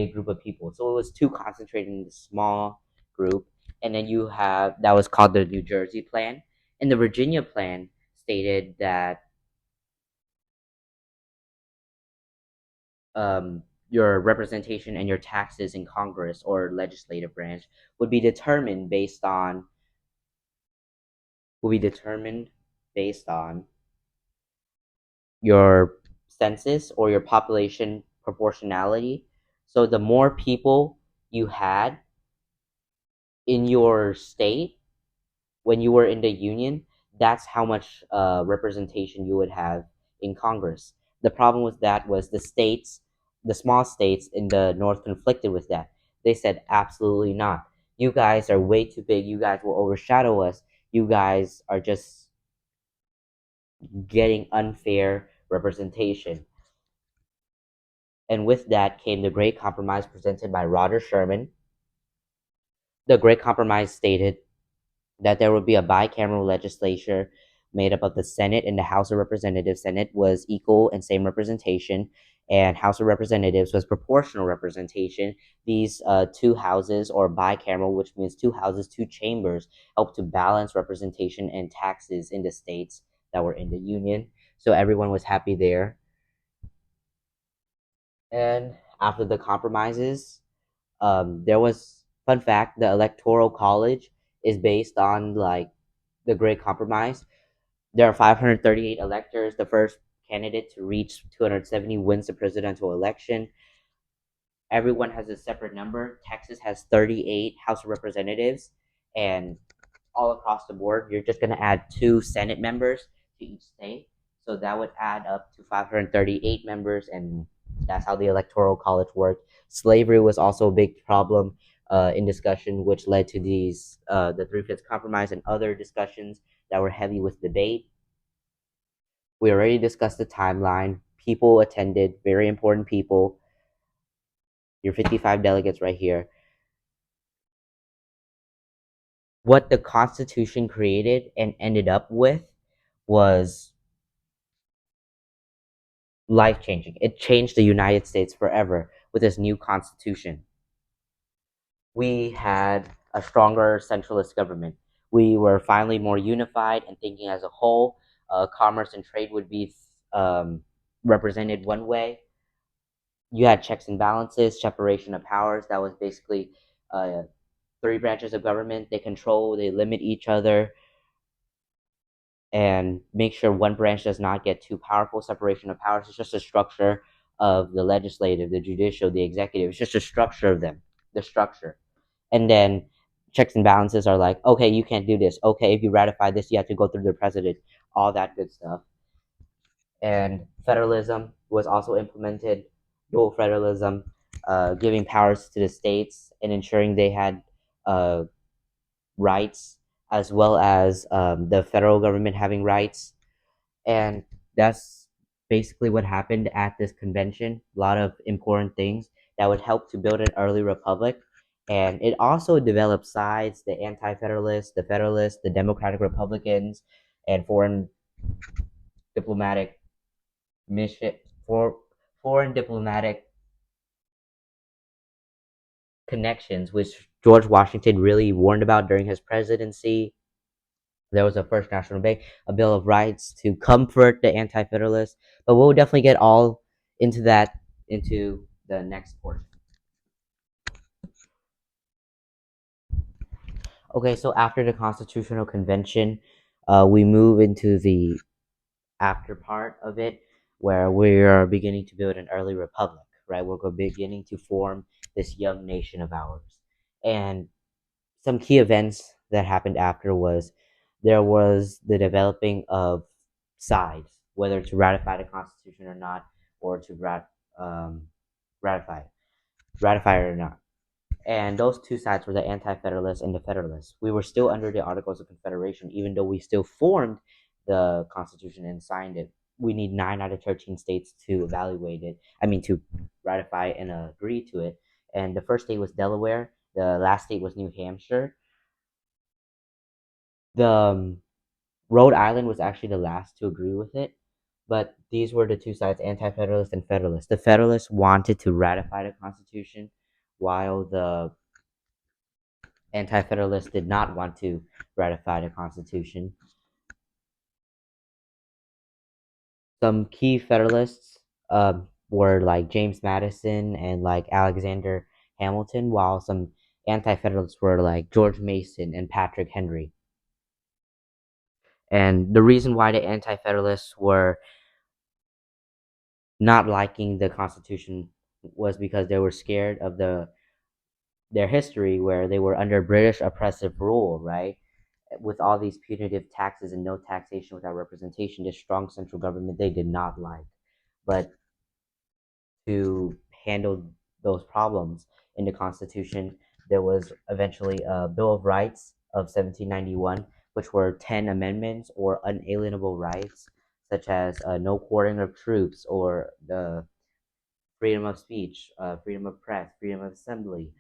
big group of people. So it was too concentrated in the small group. And then you have that was called the New Jersey Plan. And the Virginia Plan stated that your representation and your taxes in Congress or legislative branch would be determined based on will be determined based on your census or your population proportionality. So the more people you had in your state when you were in the union, that's how much representation you would have in Congress. The problem with that was the small states in the north conflicted with that. They said, absolutely not. You guys are way too big. You guys will overshadow us. You guys are just getting unfair representation. And with that came the Great Compromise presented by Roger Sherman. The Great Compromise stated that there would be a bicameral legislature made up of the Senate and the House of Representatives. Senate was equal and same representation, and House of Representatives was proportional representation. These two houses, or bicameral, which means two houses, two chambers, help to balance representation and taxes in the states that were in the Union. So everyone was happy there. And after the compromises, there was fun fact: the Electoral College is based on like the Great Compromise. There are 538 electors. The first candidate to reach 270 wins the presidential election. Everyone has a separate number. Texas has 38 House of Representatives, and all across the board, you're just going to add 2 Senate members to each state. So that would add up to 538 members, and that's how the Electoral College worked. Slavery was also a big problem in discussion, which led to the Three-Fifths Compromise and other discussions that were heavy with debate. We already discussed the timeline. People attended, very important people. Your 55 delegates right here. What the Constitution created and ended up with was life changing. It changed the United States forever with this new Constitution. We had a stronger centralist government. We were finally more unified and thinking as a whole. Commerce and trade would be represented one way. You had checks and balances, separation of powers. That was basically 3 branches of government. They control, they limit each other, and make sure one branch does not get too powerful. Separation of powers is just a structure of the legislative, the judicial, the executive. It's just a structure of them, the structure. And then checks and balances are like, okay, you can't do this. Okay, if you ratify this, you have to go through the president, all that good stuff. And federalism was also implemented, dual federalism, giving powers to the states and ensuring they had uh, rights, as well as the federal government having rights. And that's basically what happened at this convention. A lot of important things that would help to build an early republic. And it also developed sides: the anti-federalists, the federalists, the democratic republicans, and diplomatic mission for foreign diplomatic connections, which George Washington really warned about during his presidency. There was a first national bank, a Bill of Rights to comfort the anti-federalists, but we'll definitely get all into that into the next portion. Okay, so after the Constitutional Convention, we move into the after part of it, where we are beginning to build an early republic, right? We're beginning to form this young nation of ours. And some key events that happened after was there was the developing of sides, whether to ratify the Constitution or not, or to ratify ratify it or not. And those two sides were the anti-federalists and the federalists. We were still under the Articles of Confederation, even though we still formed the Constitution and signed it. We need 9 out of 13 states to evaluate it. I mean, to ratify and agree to it. And the first state was Delaware. The last state was New Hampshire. The Rhode Island was actually the last to agree with it, But these were the two sides, anti-federalist and federalist. The federalists wanted to ratify the Constitution, while the anti-federalists did not want to ratify the Constitution. Some key federalists were like James Madison and like Alexander Hamilton, while some anti-federalists were like George Mason and Patrick Henry. And the reason why the anti-federalists were not liking the Constitution was because they were scared of their history, where they were under British oppressive rule, right? With all these punitive taxes and no taxation without representation, this strong central government they did not like. But to handle those problems in the Constitution, there was eventually a Bill of Rights of 1791, which were 10 amendments or unalienable rights, such as no quartering of troops or the freedom of speech, freedom of press, freedom of assembly,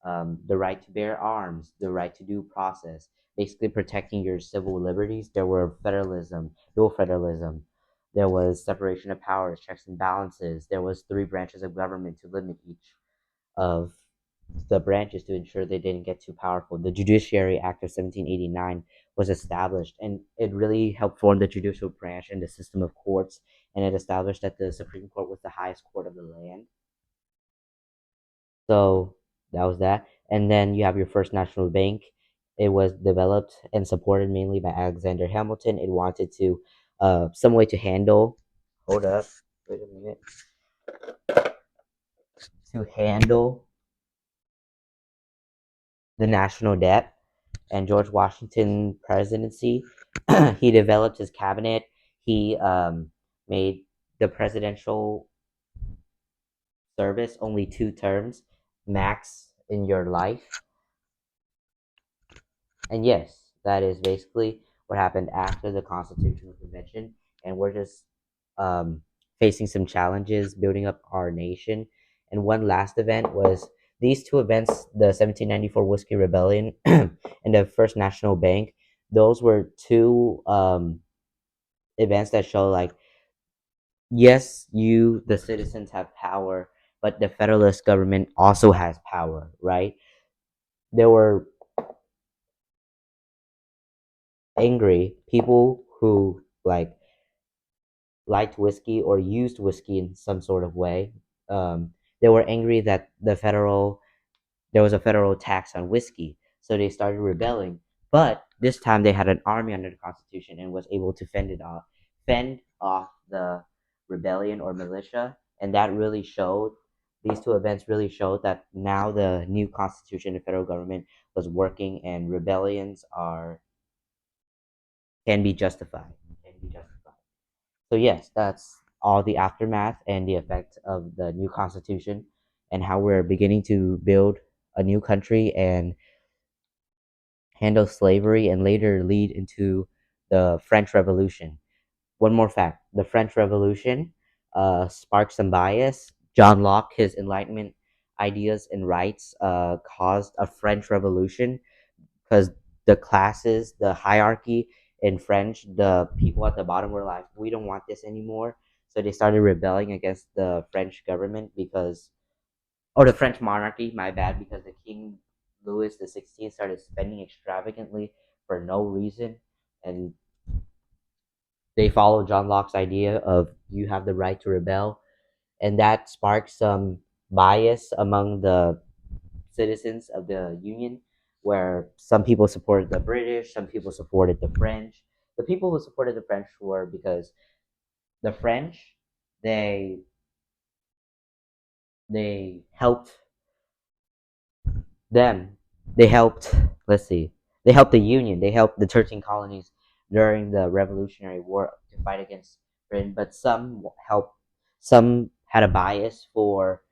the right to bear arms, the right to due process, basically protecting your civil liberties. There were federalism, dual federalism. There was separation of powers, checks and balances. There was three branches of government to limit each of the branches to ensure they didn't get too powerful. The Judiciary Act of 1789 was established, and it really helped form the judicial branch and the system of courts. And it established that the Supreme Court was the highest court of the land. So that was that. And then you have your First National Bank. It was developed and supported mainly by Alexander Hamilton. It wanted to some way to handle. Hold up. Wait a minute. To handle the national debt and George Washington presidency. He developed his cabinet. He made the presidential service only 2 terms max in your life. And yes, that is basically what happened after the Constitutional Convention. And we're just um, facing some challenges building up our nation. And one last event was these two events, the 1794 Whiskey Rebellion and the First National Bank. Those were two events that show, like, yes, you, the citizens, have power, but the federalist government also has power, right? There were angry people who liked whiskey or used whiskey in some sort of way. They were angry that there was a federal tax on whiskey, so they started rebelling. But this time they had an army under the Constitution and was able to fend off the rebellion or militia, and that really showed. These two events really showed that now the new Constitution, the federal government, was working, and rebellions are can be justified. Can be justified. So yes, that's all the aftermath and the effect of the new constitution and how we're beginning to build a new country and handle slavery and later lead into the French Revolution. One more fact: the French Revolution sparked some bias. John Locke, his Enlightenment ideas and rights, caused a French Revolution because the classes, the hierarchy in French, the people at the bottom were like, we don't want this anymore. So they started rebelling against the French government or the French monarchy, my bad, because the King Louis the 16th started spending extravagantly for no reason. And they followed John Locke's idea of you have the right to rebel. And that sparked some bias among the citizens of the Union, where some people supported the British, some people supported the French. The people who supported the French were because the French they they helped them. They helped let's see. They helped the Union. They helped the 13 colonies during the Revolutionary War to fight against Britain. But some had a bias for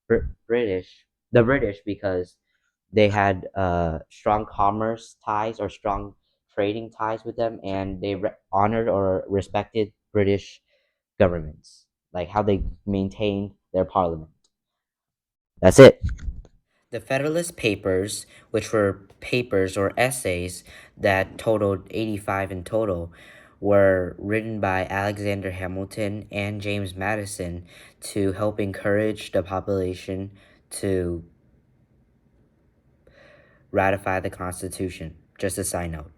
the British, because they had strong commerce ties or strong trading ties with them, and they honored or respected British governments, like how they maintained their parliament. That's it. The Federalist Papers, which were papers or essays that totaled 85 in total, were written by Alexander Hamilton and James Madison to help encourage the population to ratify the Constitution. Just a side note.